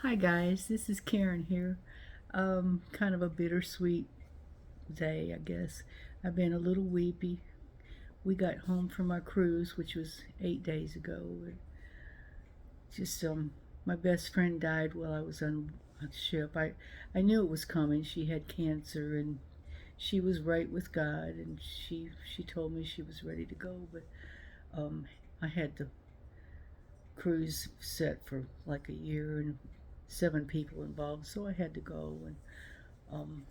Hi guys, this is Karen here. Kind of a bittersweet day, I guess. I've been a little weepy. We got home from our cruise, which was 8 days ago. Just my best friend died while I was on a ship. I knew it was coming. She had cancer, and she was right with God, and she told me she was ready to go. But I had the cruise set for like a year and 7 people involved, so I had to go, and um,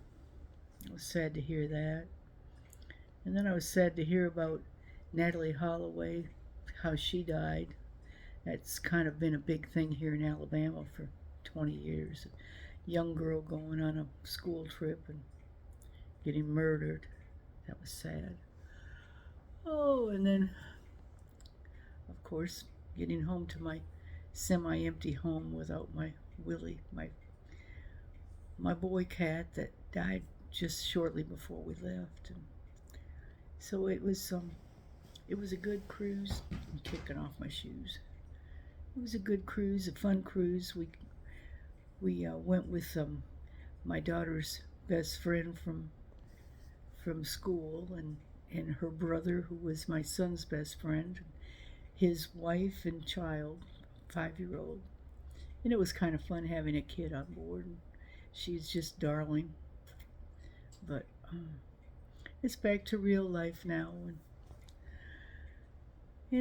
I was sad to hear that. And then I was sad to hear about Natalie Holloway, how she died. That's kind of been a big thing here in Alabama for 20 years. A young girl going on a school trip and getting murdered. That was sad. Oh, and then, of course, getting home to my semi-empty home without my Willie, my boy cat that died just shortly before we left. And so it was a good cruise. I'm kicking off my shoes. It was a good cruise, a fun cruise. We went with my daughter's best friend from school, and her brother, who was my son's best friend, his wife and child, 5-year-old. And it was kind of fun having a kid on board. She's just darling. But it's back to real life now, and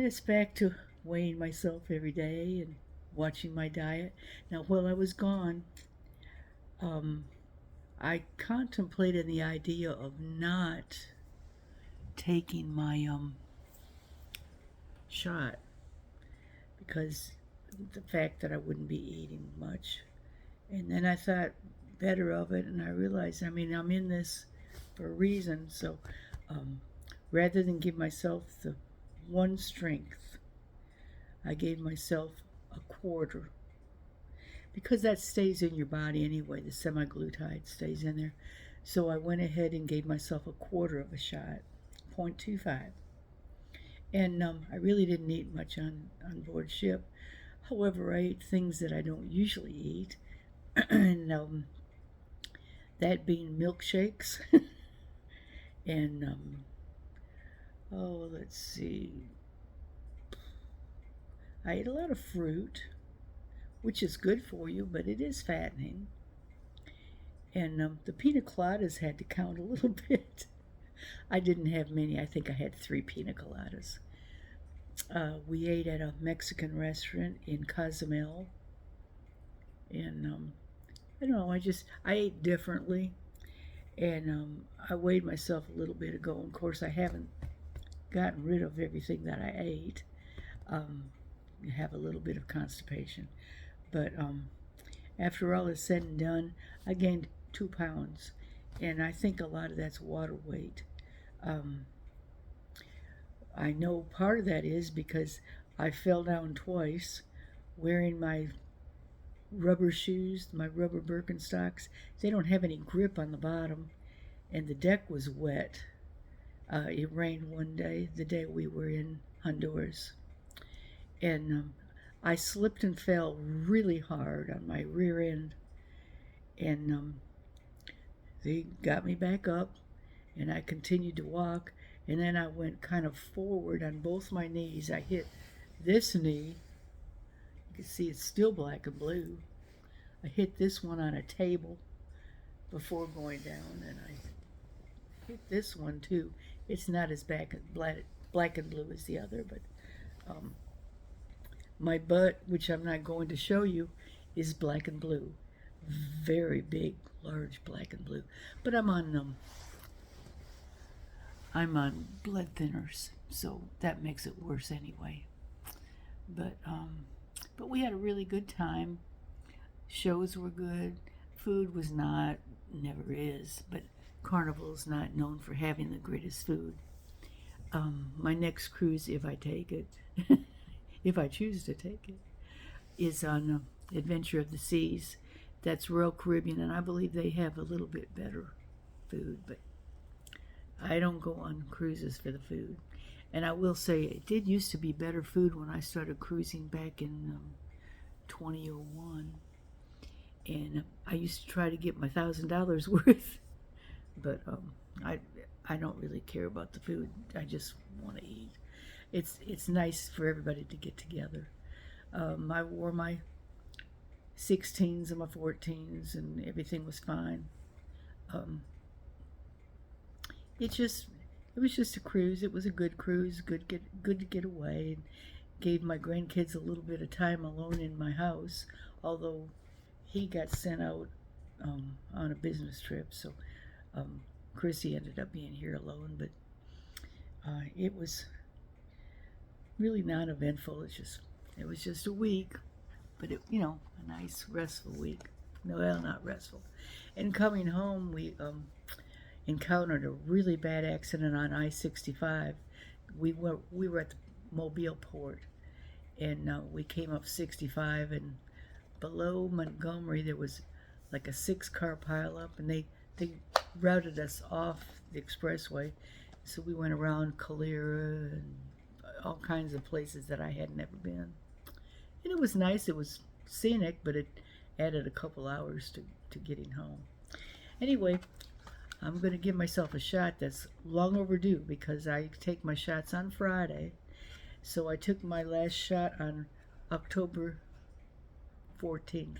it's back to weighing myself every day and watching my diet. Now, while I was gone, I contemplated the idea of not taking my shot because the fact that I wouldn't be eating much. And then I thought better of it, and I realized, I'm in this for a reason. So rather than give myself the one strength, I gave myself a quarter, because that stays in your body anyway. The semaglutide stays in there. So I went ahead and gave myself a quarter of a shot, 0.25. And I really didn't eat much on board ship. However, I ate things that I don't usually eat, and that being milkshakes, and let's see, I ate a lot of fruit, which is good for you, but it is fattening. And the pina coladas had to count a little bit. I didn't have many. I think I had 3 pina coladas. We ate at a Mexican restaurant in Cozumel, and I don't know. I ate differently, and I weighed myself a little bit ago. Of course, I haven't gotten rid of everything that I ate. I have a little bit of constipation, but after all is said and done, I gained 2 pounds, and I think a lot of that's water weight. I know part of that is because I fell down twice wearing my rubber shoes, my rubber Birkenstocks. They don't have any grip on the bottom, and the deck was wet. It rained one day, the day we were in Honduras, and I slipped and fell really hard on my rear end, and they got me back up, and I continued to walk, and then I went kind of forward on both my knees. I hit this knee. You can see it's still black and blue. I hit this one on a table before going down, and I hit this one too. It's not as black and blue as the other, but my butt, which I'm not going to show you, is black and blue. Very big, large black and blue. But I'm on blood thinners, so that makes it worse anyway. But we had a really good time. Shows were good. Food was not, never is, but Carnival is not known for having the greatest food. My next cruise, if I take it, if I choose to take it, is on Adventure of the Seas. That's Royal Caribbean, and I believe they have a little bit better food, but I don't go on cruises for the food. And I will say, it did used to be better food when I started cruising back in 2001. and I used to try to get my $1,000 worth, but I I don't really care about the food. I just want to eat. It's nice for everybody to get together. I wore my 16s and my 14s, and everything was fine. Um, it just it was just a cruise. It was a good cruise. Good to get away. And gave my grandkids a little bit of time alone in my house. Although he got sent out on a business trip, so um, Chrissy ended up being here alone. But it was really not eventful. It was just a week, but a nice restful week. No, well, not restful. And coming home, we encountered a really bad accident on I-65. We were at the Mobile port, and we came up 65, and below Montgomery there was like a 6-car pileup, and they routed us off the expressway, so we went around Calera and all kinds of places that I had never been. And it was nice. It was scenic, but it added a couple hours to getting home. Anyway, I'm going to give myself a shot that's long overdue because I take my shots on Friday. So I took my last shot on October 14th.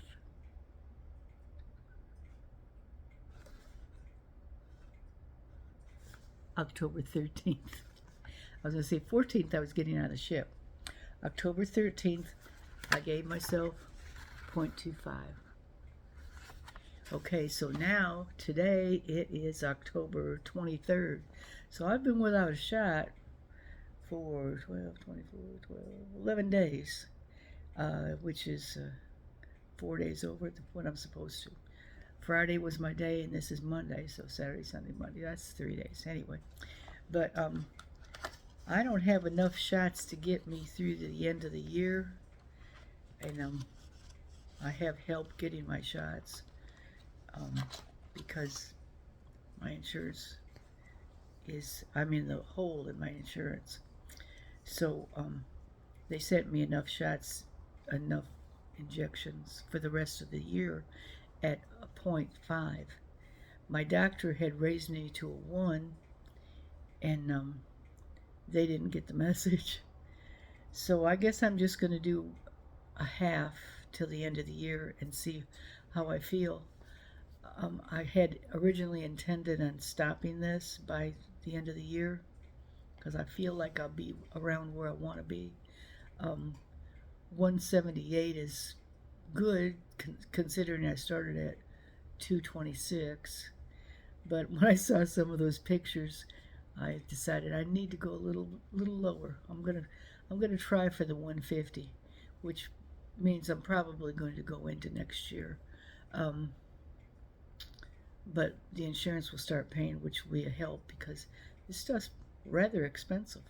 October 13th. I was going to say 14th, I was getting on the ship. October 13th, I gave myself 0.25. Okay, so now, today, it is October 23rd. So I've been without a shot for 11 days, which is 4 days over what I'm supposed to. Friday was my day, and this is Monday, so Saturday, Sunday, Monday. That's 3 days anyway. But I don't have enough shots to get me through to the end of the year, and I have help getting my shots because my insurance I'm in the hole in my insurance. So they sent me enough shots, enough injections for the rest of the year at a 0.5. My doctor had raised me to a 1, and they didn't get the message. So I guess I'm just going to do a half till the end of the year and see how I feel. I had originally intended on stopping this by the end of the year because I feel like I'll be around where I want to be. 178 is good considering I started at 226, but when I saw some of those pictures, I decided I need to go a little lower. I'm gonna try for the 150, which means I'm probably going to go into next year. But the insurance will start paying, which will help because this stuff's rather expensive.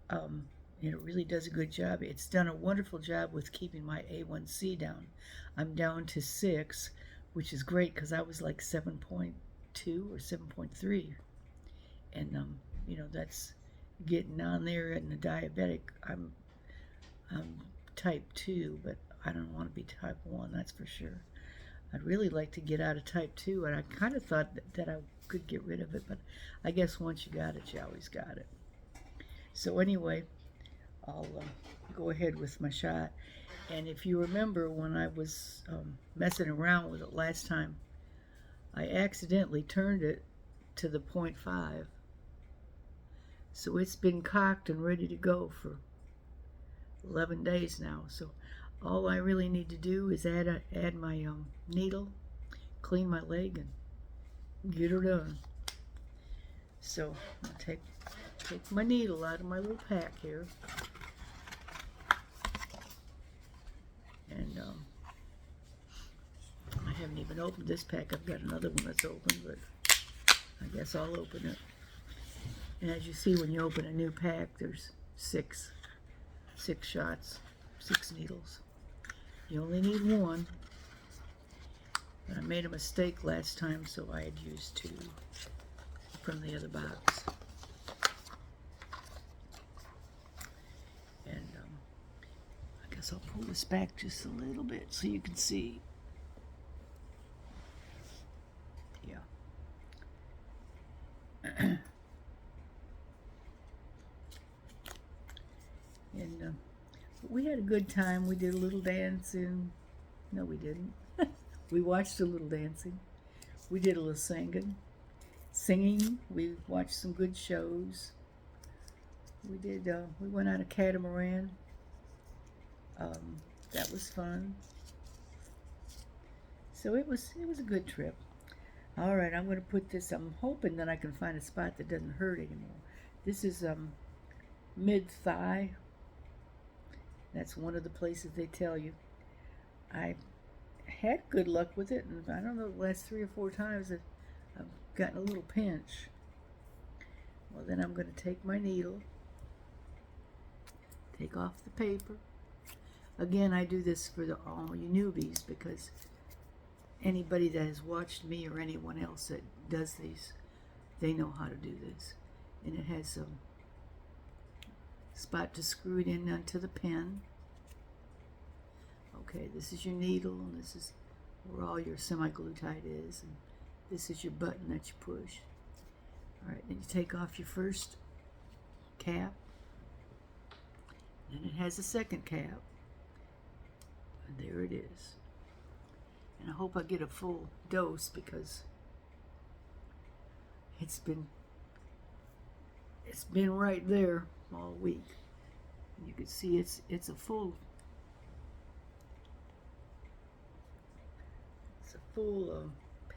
And it really does a good job. It's done a wonderful job with keeping my A1C down. I'm down to 6, which is great because I was like 7.2 or 7.3. And that's getting on there. And the diabetic, I'm type 2, but I don't want to be type 1, that's for sure. I'd really like to get out of type 2, and I kind of thought that I could get rid of it, but I guess once you got it, you always got it. So anyway, I'll go ahead with my shot. And if you remember when I was messing around with it last time, I accidentally turned it to the 0.5. So it's been cocked and ready to go for 11 days now. So all I really need to do is add my needle, clean my leg, and get her done. So I'll take my needle out of my little pack here. And I haven't even opened this pack. I've got another one that's open, but I guess I'll open it. And as you see, when you open a new pack, there's six shots, 6 needles. You only need 1. But I made a mistake last time, so I had used 2 from the other box. And I guess I'll pull this back just a little bit so you can see. And we had a good time. We did a little dancing. No, we didn't. We watched a little dancing. We did a little singing. We watched some good shows. We did. We went on a catamaran. That was fun. So it was a good trip. All right, I'm going to put this. I'm hoping that I can find a spot that doesn't hurt anymore. This is mid thigh. That's one of the places they tell you. I had good luck with it, and I don't know, the last 3 or 4 times that I've gotten a little pinch. Well, then I'm going to take my needle, take off the paper. Again, I do this for all you newbies, because anybody that has watched me or anyone else that does these, they know how to do this. And it has some spot to screw it in onto the pen. Okay, this is your needle, and this is where all your semi-glutide is, and this is your button that you push. All right, then you take off your first cap, and it has a second cap, and there it is. And I hope I get a full dose, because it's been right there all week. You can see it's a full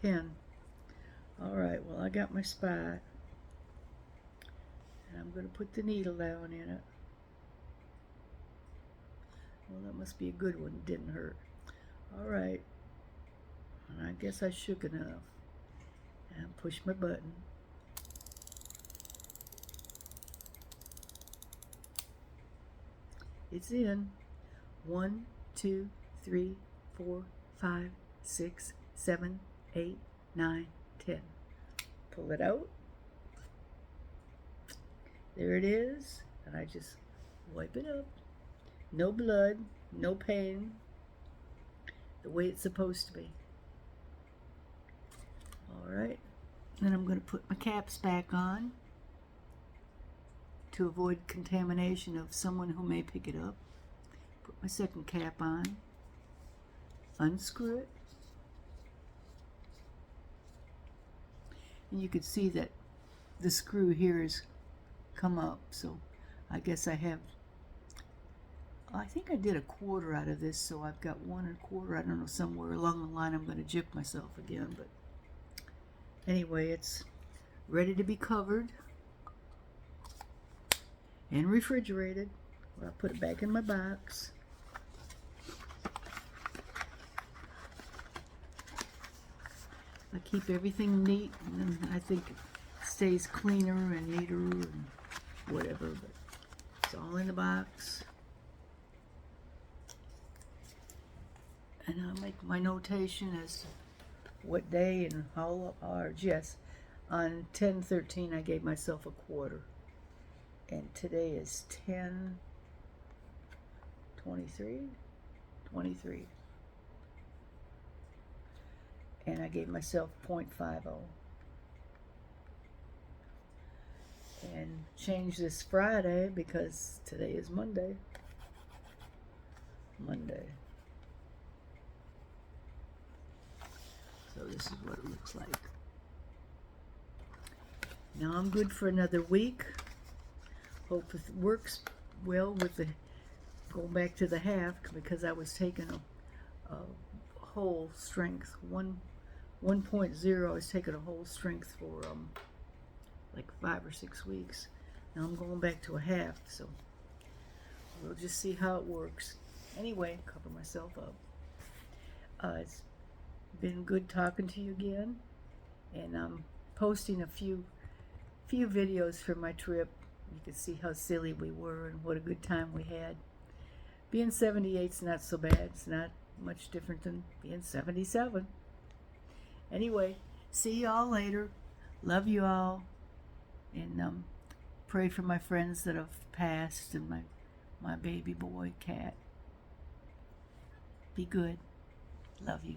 pen. All right, well, I got my spot, and I'm going to put the needle down in it. Well, that must be a good one. It didn't hurt. All right, and I guess I shook enough, and push my button. It's in. 1, 2, 3, 4, 5, 6, 7, 8, 9, 10. Pull it out. There it is. And I just wipe it up. No blood, no pain. The way it's supposed to be. Alright. Then I'm going to put my caps back on to avoid contamination of someone who may pick it up. Put my second cap on. Unscrew it. And you can see that the screw here has come up, so I guess I think I did a quarter out of this, so I've got 1 1/4. I don't know, somewhere along the line I'm going to jip myself again, but anyway, it's ready to be covered and refrigerated. Well, I'll put it back in my box. I keep everything neat, and then I think it stays cleaner and neater and whatever, but it's all in the box. And I'll make my notation as to what day and how large. Yes, on 10/13 I gave myself a quarter, and today is 10/23, and I gave myself 0.50. And change this Friday because today is Monday. So this is what it looks like. Now I'm good for another week. Hope it works well with the going back to the half, because I was taking a whole strength 1.0. I was taking a whole strength for like 5 or 6 weeks. Now I'm going back to a half, so we'll just see how it works. Anyway, cover myself up. It's been good talking to you again, and I'm posting a few videos from my trip. You can see how silly we were and what a good time we had. Being 78's not so bad. It's not much different than being 77. Anyway, see y'all later. Love you all. And pray for my friends that have passed, and my baby boy, Cat. Be good. Love you.